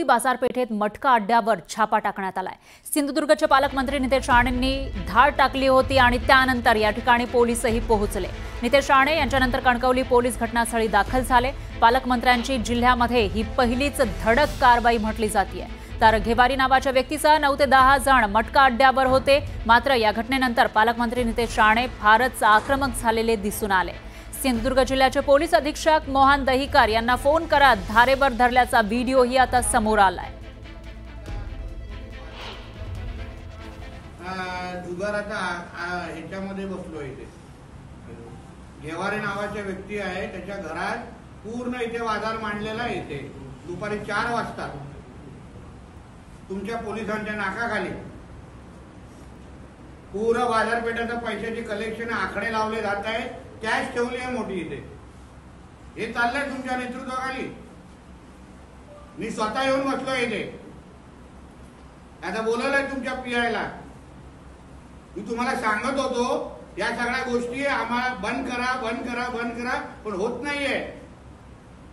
कणकवली बाजारपेठेत मटका अड्ड्यावर छापा टाकण्यात आलाय। सिंधुदुर्गचे पालकमंत्री नितेश राणेंनी धाड टाकली होती आणि त्यानंतर या ठिकाणी पोलीसही पोहोचले। नितेश राणे यांच्यानंतर कणकवली पोलीस घटनास्थळी दाखल झाले। पालकमंत्र्यांची जिल्ह्यामध्ये ही पहिलीच धडक कारवाई म्हटली जाते। तर घेवारी नावाच्या व्यक्तीसह 9 ते 10 जण मटका अड्ड्यावर होते। मात्र या घटनेनंतर पालकमंत्री नितेश राणे फारच आक्रमक झालेले दिसून आले। सिंधुदुर्ग जिल्ह्याचे पोलीस अधीक्षक मोहन दहिकर यांना फोन करत धारेवर धरल्याचा व्हिडिओही आता समोर आलाय। जुगाराचा ह्याच्यामध्ये बसलो इथे घेवारे नावाच्या व्यक्ती आहे, त्याच्या घरात पूर्ण इथे बाजार मांडलेला आहे। इथे दुपारी 4 वाजता तुमच्या पोलिसांच्या नाकाखाली पूर्ण बाजारपेठेचा पैशाची कलेक्शन आकडे लावले जात आहे। कॅश ठेवली आहे मोठी इथे। हे चाललंय तुमच्या नेतृत्वाखाली। मी स्वतः येऊन बसलो इथे, आता बोलवलंय तुमच्या पीआयला। मी तुम्हाला सांगत होतो या सगळ्या गोष्टी आम्हाला बंद करा बंद करा बंद करा, पण होत नाहीये।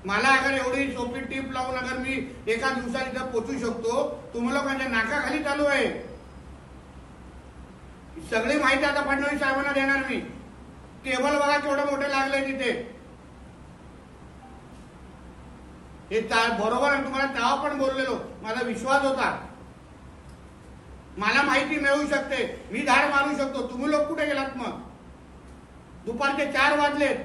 मला अगर एवढी सोपी टीप लावून अगर मी एका दिवसात इथं पोहोचू शकतो, तुम्ही लोकांच्या नाकाखाली चालू आहे। सगळी माहिती आता फडणवीस साहेबांना देणार मी। टेबल बघा केवढे मोठे लागले तिथे। हे बरोबर आहे, तुम्हाला तेव्हा पण बोललेलो, माझा विश्वास होता। मला माहिती मिळू शकते, मी धाड मारू शकतो। तुम्ही लोक कुठे गेलात? मग दुपारचे 4 वाजलेत।